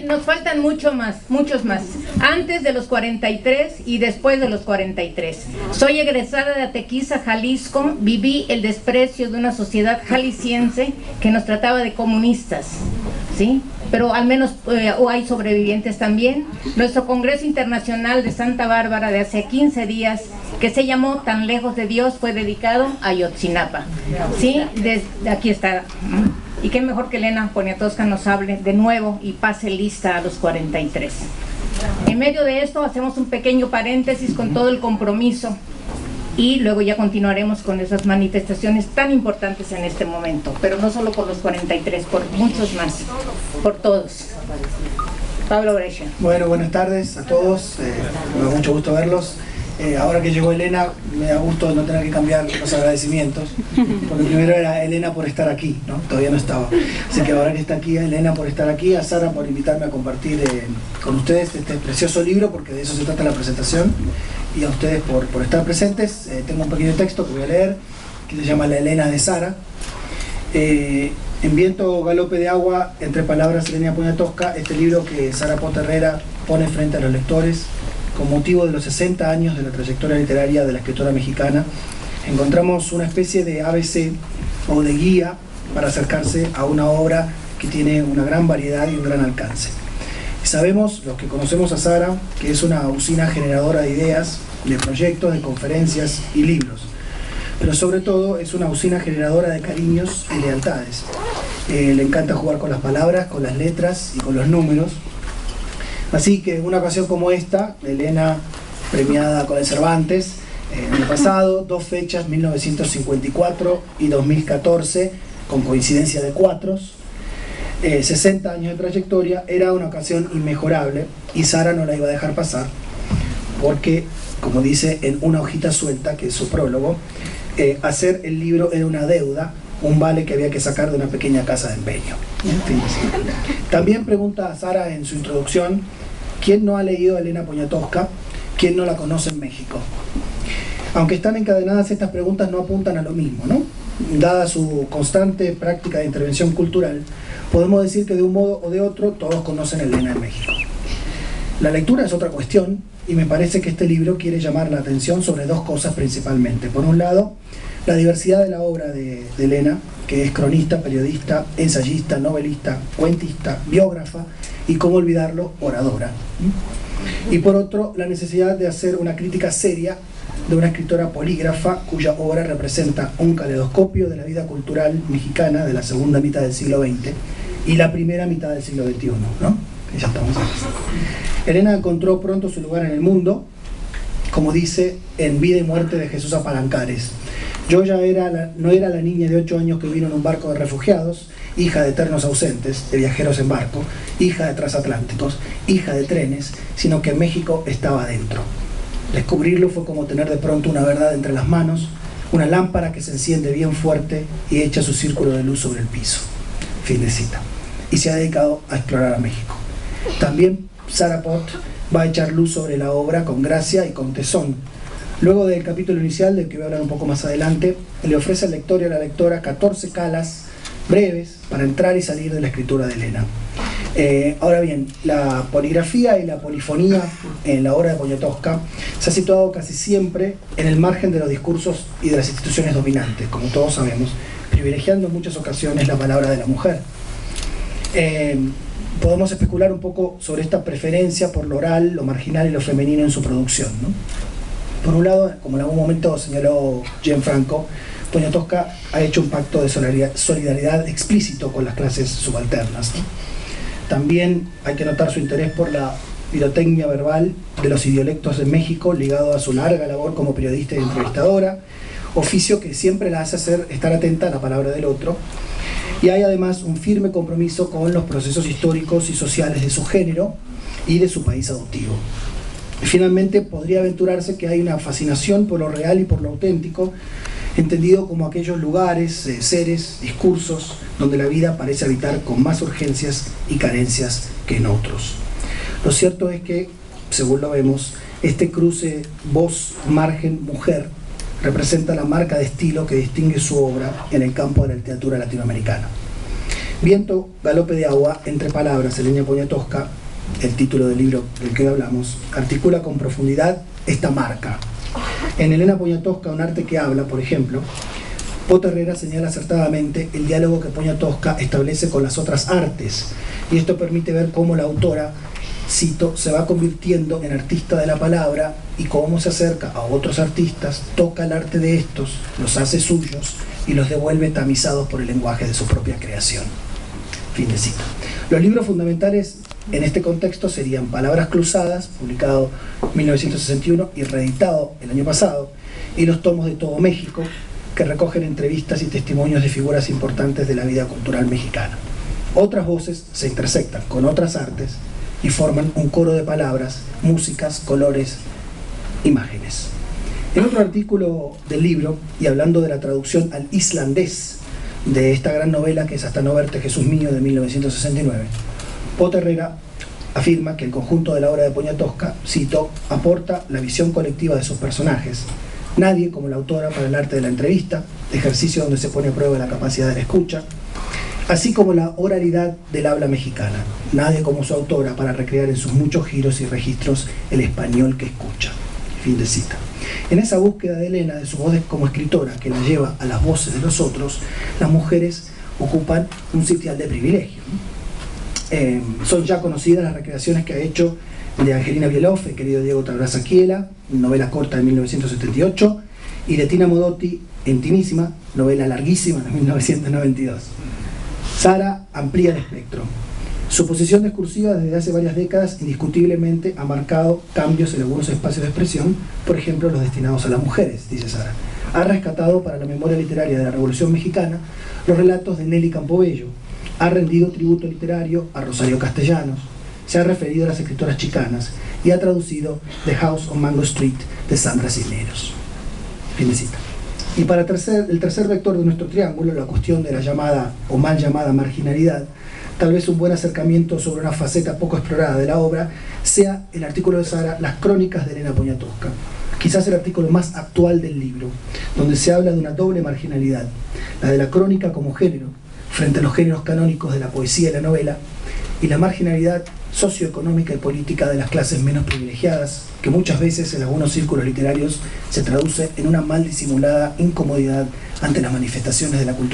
Nos faltan muchos más, antes de los 43 y después de los 43. Soy egresada de Atequiza, Jalisco, viví el desprecio de una sociedad jalisciense que nos trataba de comunistas, ¿sí? Pero al menos hay sobrevivientes también. Nuestro Congreso Internacional de Santa Bárbara de hace 15 días, que se llamó Tan Lejos de Dios, fue dedicado a Ayotzinapa, ¿sí? Aquí está. Y qué mejor que Elena Poniatowska nos hable de nuevo y pase lista a los 43. En medio de esto hacemos un pequeño paréntesis con todo el compromiso y luego ya continuaremos con esas manifestaciones tan importantes en este momento, pero no solo por los 43, por muchos más, por todos. Pablo Brescia. Bueno, buenas tardes a todos, me da mucho gusto verlos. Ahora que llegó Elena, me da gusto no tener que cambiar los agradecimientos, porque primero era Elena por estar aquí, ¿no? Todavía no estaba. Así que ahora que está aquí, a Elena por estar aquí, a Sara por invitarme a compartir con ustedes este precioso libro, porque de eso se trata la presentación, y a ustedes por estar presentes. Tengo un pequeño texto que voy a leer, que se llama La Elena de Sara. En viento galope de agua, entre palabras, Elena Poniatowska, este libro que Sara Pot Herrera pone frente a los lectores con motivo de los 60 años de la trayectoria literaria de la escritora mexicana. Encontramos una especie de ABC o de guía para acercarse a una obra que tiene una gran variedad y un gran alcance. Sabemos, los que conocemos a Sara, que es una usina generadora de ideas, de proyectos, de conferencias y libros, pero sobre todo es una usina generadora de cariños y lealtades. Le encanta jugar con las palabras, con las letras y con los números. Así que en una ocasión como esta, Elena, premiada con el Cervantes, en el pasado, 2 fechas, 1954 y 2014, con coincidencia de 4, 60 años de trayectoria, era una ocasión inmejorable y Sara no la iba a dejar pasar, porque, como dice en una hojita suelta, que es su prólogo, hacer el libro era una deuda, un vale que había que sacar de una pequeña casa de empeño. También pregunta a Sara en su introducción, ¿quién no ha leído a Elena Poniatowska? ¿Quién no la conoce en México? Aunque están encadenadas, estas preguntas no apuntan a lo mismo, ¿no? Dada su constante práctica de intervención cultural, podemos decir que de un modo o de otro todos conocen a Elena en México. La lectura es otra cuestión, y me parece que este libro quiere llamar la atención sobre 2 cosas principalmente. Por un lado, la diversidad de la obra de Elena, que es cronista, periodista, ensayista, novelista, cuentista, biógrafa y, cómo olvidarlo, oradora. Y por otro, la necesidad de hacer una crítica seria de una escritora polígrafa cuya obra representa un caleidoscopio de la vida cultural mexicana de la segunda mitad del siglo XX y la primera mitad del siglo XXI, ¿no? Ya estamos aquí. Elena encontró pronto su lugar en el mundo, como dice en Vida y Muerte de Jesús Apalancares. Yo ya no era la niña de 8 años que vino en un barco de refugiados, hija de eternos ausentes, de viajeros en barco, hija de transatlánticos, hija de trenes, sino que México estaba adentro. Descubrirlo fue como tener de pronto una verdad entre las manos, una lámpara que se enciende bien fuerte y echa su círculo de luz sobre el piso. Fin de cita. Y se ha dedicado a explorar a México. También Sara Pot va a echar luz sobre la obra con gracia y con tesón. Luego del capítulo inicial, del que voy a hablar un poco más adelante, le ofrece al lector y a la lectora 14 calas breves para entrar y salir de la escritura de Elena. Ahora bien, la poligrafía y la polifonía en la obra de Poniatowska se ha situado casi siempre en el margen de los discursos y de las instituciones dominantes, como todos sabemos, privilegiando en muchas ocasiones la palabra de la mujer. Podemos especular un poco sobre esta preferencia por lo oral, lo marginal y lo femenino en su producción, ¿no? Por un lado, como en algún momento señaló Gianfranco, Poniatowska ha hecho un pacto de solidaridad explícito con las clases subalternas, ¿no? También hay que notar su interés por la pirotecnia verbal de los idiolectos de México, ligado a su larga labor como periodista y entrevistadora, oficio que siempre la hace estar atenta a la palabra del otro. Y hay además un firme compromiso con los procesos históricos y sociales de su género y de su país adoptivo. Y finalmente, podría aventurarse que hay una fascinación por lo real y por lo auténtico, entendido como aquellos lugares, seres, discursos, donde la vida parece habitar con más urgencias y carencias que en otros. Lo cierto es que, según lo vemos, este cruce voz-margen-mujer representa la marca de estilo que distingue su obra en el campo de la literatura latinoamericana. Viento, galope de agua, entre palabras, Elena Poniatowska, el título del libro del que hablamos, articula con profundidad esta marca. En Elena Poniatowska, un arte que habla, por ejemplo, Poto Herrera señala acertadamente el diálogo que Poniatowska establece con las otras artes, y esto permite ver cómo la autora, cito, se va convirtiendo en artista de la palabra y cómo se acerca a otros artistas, toca el arte de estos, los hace suyos y los devuelve tamizados por el lenguaje de su propia creación. Fin de cita. Los libros fundamentales en este contexto serían Palabras cruzadas, publicado en 1961 y reeditado el año pasado, y los tomos de Todo México, que recogen entrevistas y testimonios de figuras importantes de la vida cultural mexicana. Otras voces se intersectan con otras artes y forman un coro de palabras, músicas, colores, imágenes. En otro artículo del libro, y hablando de la traducción al islandés de esta gran novela que es Hasta no verte, Jesús mío, de 1969, Poto Herrera afirma que el conjunto de la obra de Poniatowska, cito, aporta la visión colectiva de sus personajes. Nadie como la autora para el arte de la entrevista, ejercicio donde se pone a prueba la capacidad de la escucha, así como la oralidad del habla mexicana. Nadie como su autora para recrear en sus muchos giros y registros el español que escucha. Fin de cita. En esa búsqueda de Elena, de su voz como escritora, que la lleva a las voces de los otros, las mujeres ocupan un sitial de privilegio. Son ya conocidas las recreaciones que ha hecho de Angelina Bieloff, el querido Diego Tarraza Quiela, novela corta de 1978, y de Tina Modotti, en Tinísima, novela larguísima de 1992. Sara amplía el espectro. Su posición discursiva desde hace varias décadas indiscutiblemente ha marcado cambios en algunos espacios de expresión, por ejemplo los destinados a las mujeres, dice Sara. Ha rescatado para la memoria literaria de la Revolución Mexicana los relatos de Nelly Campobello, ha rendido tributo literario a Rosario Castellanos, se ha referido a las escritoras chicanas y ha traducido The House on Mango Street de Sandra Cisneros. Fin de cita. Y para el tercer vector de nuestro triángulo, la cuestión de la llamada o mal llamada marginalidad, tal vez un buen acercamiento sobre una faceta poco explorada de la obra sea el artículo de Sara, Las crónicas de Elena Poniatowska, quizás el artículo más actual del libro, donde se habla de una doble marginalidad, la de la crónica como género, frente a los géneros canónicos de la poesía y la novela, y la marginalidad socioeconómica y política de las clases menos privilegiadas, que muchas veces en algunos círculos literarios se traduce en una mal disimulada incomodidad ante las manifestaciones de la cultura